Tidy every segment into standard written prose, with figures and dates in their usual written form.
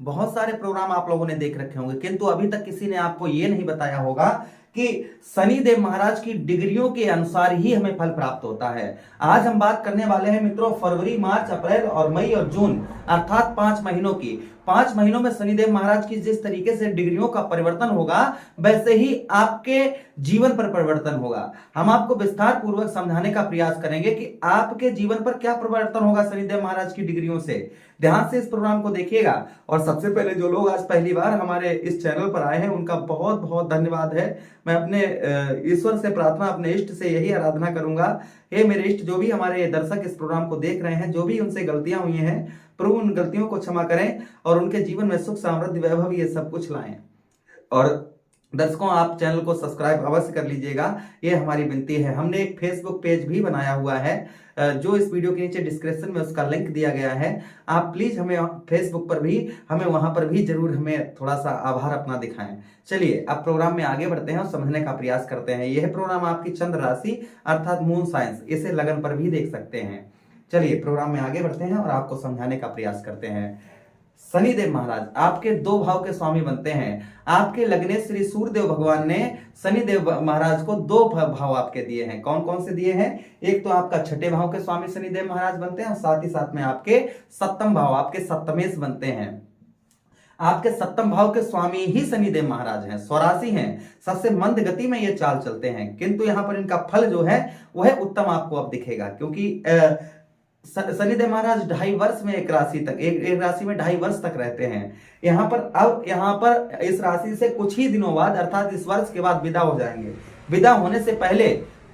बहुत सारे प्रोग्राम आप लोगों ने देख रखे होंगे, किंतु अभी तक किसी ने आपको यह नहीं बताया होगा कि शनिदेव महाराज की डिग्रियों के अनुसार ही हमें फल प्राप्त होता है। आज हम बात करने वाले हैं मित्रों फरवरी, मार्च, अप्रैल और मई और जून अर्थात 5 महीनों की। 5 महीनों में शनिदेव महाराज की जिस तरीके से डिग्रियों का परिवर्तन होगा, वैसे ही आपके जीवन पर परिवर्तन होगा। हम आपको विस्तार पूर्वक समझाने का प्रयास करेंगे कि आपके जीवन पर क्या परिवर्तन होगा शनिदेव महाराज की डिग्रियों से। ध्यान से इस प्रोग्राम को देखिएगा। और सबसे पहले जो लोग आज पहली बार हमारे इस चैनल पर आए हैं, उनका बहुत बहुत धन्यवाद है। मैं अपने ईश्वर से प्रार्थना, अपने इष्ट से यही आराधना करूंगा, हे मेरे इष्ट, जो भी हमारे दर्शक इस प्रोग्राम को देख रहे हैं, जो भी उनसे गलतियां हुई हैं, प्रभु उन गलतियों को क्षमा करें और उनके जीवन में सुख, समृद्धि, वैभव ये सब कुछ लाएं। और दर्शकों, आप चैनल को सब्सक्राइब अवश्य कर लीजिएगा, ये हमारी विनती है। हमने एक फेसबुक पेज भी बनाया हुआ है, जो इस वीडियो के नीचे डिस्क्रिप्शन में उसका लिंक दिया गया है। आप प्लीज हमें फेसबुक पर भी, हमें वहां पर भी जरूर हमें थोड़ा सा आभार अपना दिखाएं। चलिए अब प्रोग्राम में आगे बढ़ते हैं और समझने का प्रयास करते हैं। यह प्रोग्राम आपकी चंद्र राशि अर्थात मून साइंस, इसे लगन पर भी देख सकते हैं। चलिए प्रोग्राम में आगे बढ़ते हैं और आपको समझाने का प्रयास करते हैं। शनिदेव महाराज आपके 2 भाव के स्वामी बनते हैं। आपके लग्ने श्री सूर्यदेव भगवान ने शनिदेव महाराज को 2 भाव आपके दिए हैं। कौन कौन से दिए हैं? एक तो आपका 6ठे भाव के स्वामी शनिदेव महाराज बनते हैं और साथ ही साथ में आपके 7वां भाव, आपके सप्तमेश बनते हैं। आपके 7वां भाव के स्वामी ही शनिदेव महाराज हैं, स्वराशि हैं, सबसे मंद गति में ये चाल चलते हैं, किंतु यहां पर इनका फल जो है वह उत्तम आपको अब दिखेगा, क्योंकि शनिदेव महाराज 2.5 वर्ष में एक राशि तक, एक राशि में 2.5 वर्ष तक रहते हैं। यहाँ पर इस राशि से कुछ ही दिनों बाद अर्थात इस वर्ष के बाद विदा हो जाएंगे। विदा होने से पहले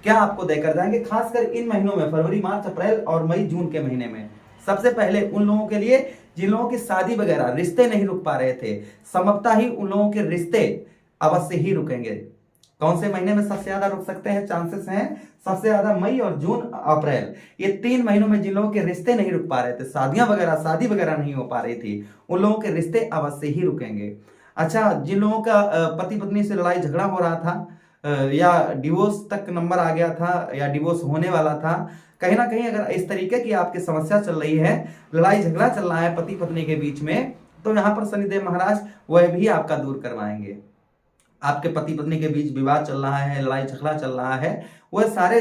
क्या आपको देकर जाएंगे, खासकर इन महीनों में फरवरी, मार्च, अप्रैल और मई, जून के महीने में। सबसे पहले उन लोगों के लिए जिन लोगों की शादी वगैरह, रिश्ते नहीं रुक पा रहे थे, संभवतः ही उन लोगों के रिश्ते अवश्य ही रुकेंगे। कौन से महीने में सबसे ज्यादा रुक सकते हैं, चांसेस हैं? सबसे ज्यादा मई और जून, अप्रैल, ये 3 महीनों में जिन लोगों के रिश्ते नहीं रुक पा रहे थे, शादी वगैरह नहीं हो पा रही थी, उन लोगों के रिश्ते अवश्य ही रुकेंगे। अच्छा, जिन लोगों का पति पत्नी से लड़ाई झगड़ा हो रहा था या डिवोर्स तक नंबर आ गया था या डिवोर्स होने वाला था, कहीं ना कहीं अगर इस तरीके की आपकी समस्या चल रही है, लड़ाई झगड़ा चल रहा है पति पत्नी के बीच में, तो यहाँ पर शनिदेव महाराज वह भी आपका दूर करवाएंगे। आपके पति पत्नी के बीच विवाद चल रहा है, लड़ाई झगड़ा चल रहा है, वह सारे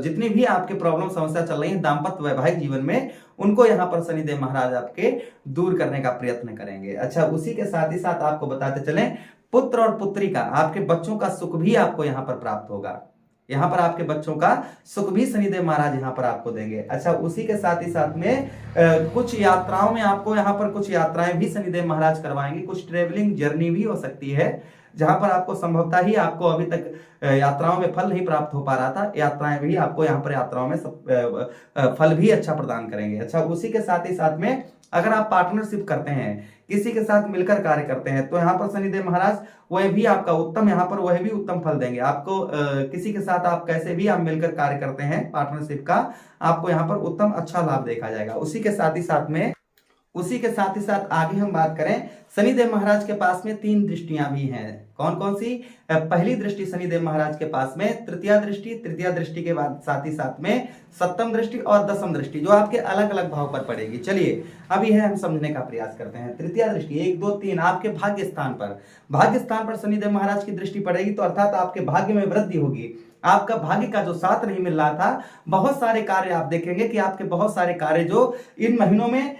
जितनी भी आपके प्रॉब्लम समस्या चल रही है दाम्पत्य वैवाहिक जीवन में, उनको यहाँ पर शनिदेव महाराज आपके दूर करने का प्रयत्न करेंगे। अच्छा, उसी के साथ ही साथ आपको बताते चलें, पुत्र और पुत्री का, आपके बच्चों का सुख भी आपको यहाँ पर प्राप्त होगा। यहाँ पर आपके बच्चों का सुख भी शनिदेव महाराज यहाँ पर आपको देंगे। अच्छा, उसी के साथ ही साथ में कुछ यात्राओं में आपको यहाँ पर कुछ यात्राएं भी शनिदेव महाराज करवाएंगे। कुछ ट्रेवलिंग जर्नी भी हो सकती है, जहां पर आपको संभवतः ही आपको अभी तक यात्राओं में फल नहीं प्राप्त हो पा रहा था, यात्राएं भी आपको यहाँ पर यात्राओं में फल भी अच्छा प्रदान करेंगे। अच्छा, उसी के साथ ही साथ में अगर आप पार्टनरशिप करते हैं, किसी के साथ मिलकर कार्य करते हैं, तो यहाँ पर शनिदेव महाराज वह भी आपका उत्तम, यहाँ पर वह भी उत्तम फल देंगे आपको। किसी के साथ आप कैसे भी आप मिलकर कार्य करते हैं पार्टनरशिप का, आपको यहाँ पर उत्तम अच्छा लाभ देखा जाएगा। उसी के साथ ही साथ आगे हम बात करें, शनिदेव महाराज के पास में 3 दृष्टियां भी हैं। कौन कौन सी? पहली दृष्टि शनिदेव महाराज के पास में तृतीया दृष्टि के बाद साथ ही साथ में 7वीं दृष्टि और 10वीं दृष्टि, जो आपके अलग अलग भाव पर पड़ेगी। चलिए अब यह हम समझने का प्रयास करते हैं। तृतीया दृष्टि 1, 2, 3 आपके भाग्य स्थान पर शनिदेव महाराज की दृष्टि पड़ेगी, तो अर्थात आपके भाग्य में वृद्धि होगी। आपका भाग्य का जो साथ नहीं मिल रहा था, बहुत सारे कार्य आप देखेंगे कि आपके बहुत सारे कार्य जो इन महीनों में,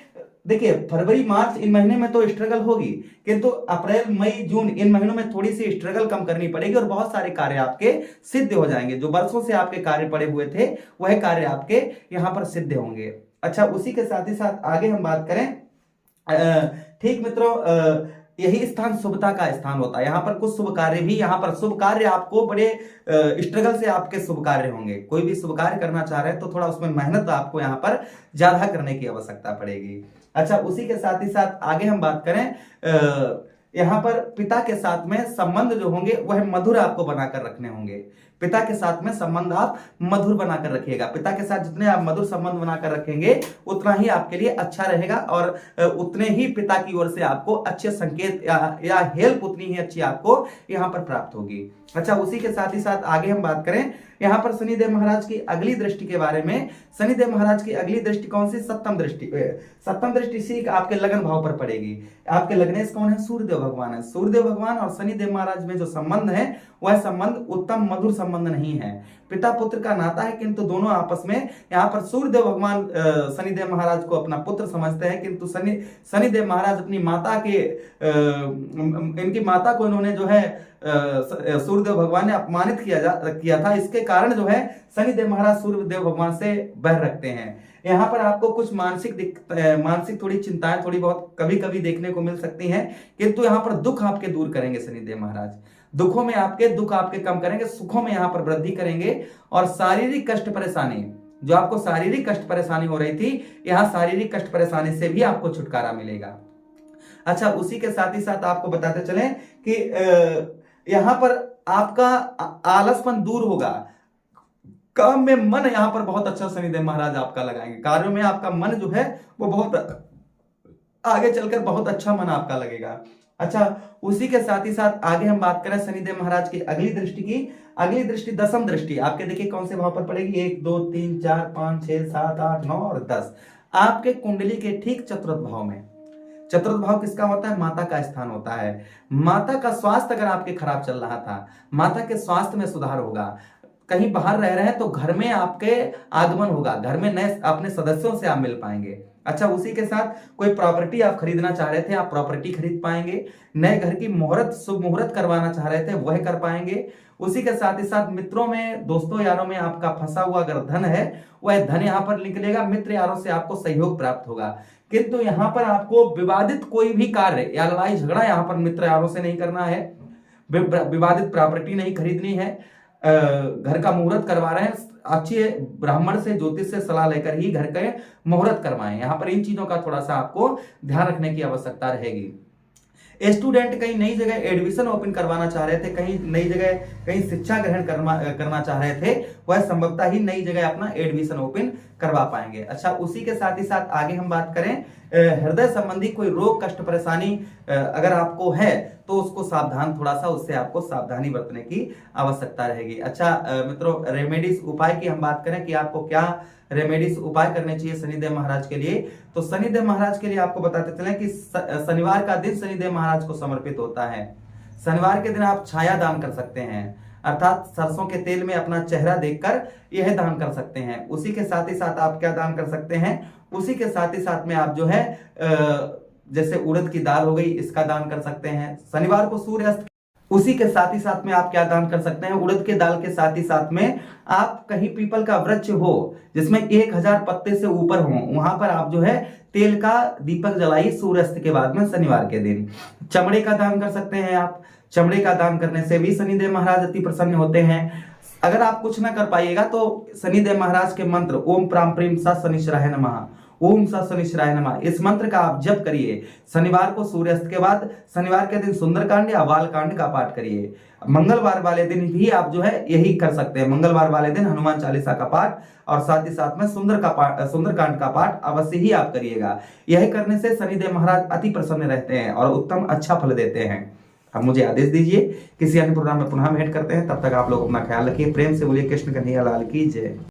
देखिए फरवरी, मार्च इन महीने में तो स्ट्रगल होगी, किंतु अप्रैल, मई, जून इन महीनों में थोड़ी सी स्ट्रगल कम करनी पड़ेगी और बहुत सारे कार्य आपके सिद्ध हो जाएंगे। जो वर्षों से आपके कार्य पड़े हुए थे, वह कार्य आपके यहाँ पर सिद्ध होंगे। अच्छा, उसी के साथ ही साथ आगे हम बात करें, ठीक मित्रों, यही स्थान शुभता का स्थान होता है। यहाँ पर कुछ शुभ कार्य भी, यहाँ पर शुभ कार्य आपको बड़े स्ट्रगल से आपके शुभ कार्य होंगे। कोई भी शुभ कार्य करना चाह रहे हैं तो थोड़ा उसमें मेहनत आपको यहाँ पर ज्यादा करने की आवश्यकता पड़ेगी। अच्छा, उसी के साथ ही साथ आगे हम बात करें, यहाँ पर पिता के साथ में संबंध जो होंगे वह मधुर आपको बनाकर रखने होंगे। पिता के साथ में संबंध आप मधुर बनाकर रखिएगा। पिता के साथ जितने आप मधुर संबंध बनाकर रखेंगे उतना ही आपके लिए अच्छा रहेगा और उतने ही पिता की ओर से आपको अच्छे संकेत या हेल्प उतनी ही अच्छी आपको यहां पर प्राप्त होगी। अच्छा, उसी के साथ ही साथ आगे हम बात करें यहां पर शनिदेव महाराज की अगली दृष्टि के बारे में। शनिदेव महाराज की अगली दृष्टि कौन सी? सप्तम दृष्टि। सप्तम दृष्टि से आपके लगन भाव पर पड़ेगी। आपके लगनेश कौन है? सूर्यदेव भगवान है। सूर्यदेव भगवान और शनिदेव महाराज में जो संबंध है वह संबंध उत्तम मधुर संबंध नहीं है, पिता पुत्र का नाता है, किंतु दोनों आपस में यहाँ पर सूर्यदेव भगवान शनिदेव महाराज को अपना पुत्र समझते हैं, किंतु शनिदेव महाराज अपनी माता के इनकी माता को इन्होंने जो है सूर्यदेव भगवान ने अपमानित किया था। इसके कारण जो है शनिदेव महाराज सूर्यदेव भगवान से बैर रखते हैं। यहाँ पर आपको कुछ मानसिक थोड़ी चिंताएं थोड़ी बहुत कभी कभी देखने को मिल सकती हैं, किंतु यहाँ पर दुख आपके दूर करेंगे शनिदेव महाराज। दुखों में आपके दुख आपके कम करेंगे, सुखों में यहाँ पर वृद्धि करेंगे और शारीरिक कष्ट परेशानी, जो आपको शारीरिक कष्ट परेशानी हो रही थी, यहाँ शारीरिक कष्ट परेशानी से भी आपको छुटकारा मिलेगा। अच्छा, उसी के साथ ही साथ आपको बताते चलें कि यहाँ पर आपका आलसपन दूर होगा। काम में मन यहाँ पर बहुत अच्छा शनिदेव महाराज आपका लगाएंगे। कार्यों में आपका मन जो है वो बहुत आगे चलकर बहुत अच्छा मन आपका लगेगा। अच्छा, उसी के साथ ही साथ आगे हम बात करें शनिदेव महाराज की अगली दृष्टि की। अगली दृष्टि दसम दृष्टि आपके देखिए कौन से भाव पर पड़ेगी? 1 2 3 4 5 6 7 8 9 और 10 आपके कुंडली के ठीक चतुर्थ भाव में। चतुर्थ भाव किसका होता है? माता का स्थान होता है। माता का स्वास्थ्य अगर आपके खराब चल रहा था, माता के स्वास्थ्य में सुधार होगा। कहीं बाहर रह रहे हैं तो घर में आपके आगमन होगा, घर में नए अपने सदस्यों से आप मिल पाएंगे। अच्छा, उसी के साथ कोई प्रॉपर्टी आप खरीदना चाह रहे थे, आप प्रॉपर्टी खरीद पाएंगे। नए घर की मुहूर्त शुभ मुहूर्त करवाना चाह रहे थे, वह कर पाएंगे। उसी के साथ ही साथ मित्रों में दोस्तों यारों में आपका फंसा हुआ अगर धन है वह धन यहाँ पर निकलेगा। मित्र यारों से आपको सहयोग प्राप्त होगा, किंतु यहाँ पर आपको विवादित कोई भी कार्य या लड़ाई झगड़ा यहाँ पर मित्र यारों से नहीं करना है। विवादित प्रॉपर्टी नहीं खरीदनी है। घर का मुहूर्त करवा रहे हैं, अच्छे ब्राह्मण से ज्योतिष से सलाह लेकर ही घर के मुहूर्त करवाएं। यहाँ पर इन चीजों का थोड़ा सा आपको ध्यान रखने की आवश्यकता रहेगी। स्टूडेंट कहीं नई जगह एडमिशन ओपन करवाना चाह रहे थे, कहीं नई जगह कहीं शिक्षा ग्रहण करना चाह रहे थे, वह संभवतः ही नई जगह अपना एडमिशन ओपन करवा पाएंगे। अच्छा, उसी के साथ ही साथ आगे हम बात करें हृदय संबंधी कोई रोग कष्ट परेशानी अगर आपको है तो उसको सावधान थोड़ा सा उससे आपको सावधानी बरतने की आवश्यकता रहेगी। अच्छा मित्रों, रेमेडीज उपाय की हम बात करें कि आपको क्या रेमेडीज उपाय करने चाहिए शनिदेव महाराज के लिए, तो शनिदेव महाराज के लिए आपको बताते चलें कि शनिवार का दिन शनिदेव महाराज को समर्पित होता है। शनिवार के दिन आप छाया दान कर सकते हैं, अर्थात सरसों के तेल में अपना चेहरा देखकर यह दान कर सकते हैं। उसी के साथ ही साथ आप क्या दान कर सकते हैं? उसी के साथ ही साथ में आप जो है जैसे उड़द की दाल हो गई, इसका दान कर सकते हैं। शनिवार को सूर्यास्त, उसी के साथ ही साथ में आप क्या दान कर सकते हैं? उड़द के दाल के साथ ही साथ में आप कहीं पीपल का वृक्ष हो जिसमें 1000 पत्ते से ऊपर हो, वहां पर आप जो है तेल का दीपक जलाइए सूर्यास्त के बाद में शनिवार के दिन। चमड़े का दान कर सकते हैं आप। चमड़े का दान करने से भी शनिदेव महाराज अति प्रसन्न होते हैं। अगर आप कुछ ना कर पाइएगा तो शनिदेव महाराज के मंत्र ओम प्राम प्रीम सा शनिश्चराय नमः, ओम सा शनिश्चराय नमः, इस मंत्र का आप जप करिए। शनिवार को सूर्यास्त के बाद शनिवार के दिन सुंदरकांड या बालकांड का पाठ करिए। मंगलवार वाले दिन भी आप जो है यही कर सकते हैं। मंगलवार वाले दिन हनुमान चालीसा का पाठ और साथ ही साथ में सुंदरकांड का पाठ अवश्य ही आप करिएगा। यह करने से शनिदेव महाराज अति प्रसन्न रहते हैं और उत्तम अच्छा फल देते हैं। अब मुझे आदेश दीजिए, किसी अन्य प्रोग्राम में पुनः भेंट करते हैं। तब तक आप लोग अपना ख्याल रखिए। प्रेम से बोलिए कृष्ण कन्हैया लाल की जय।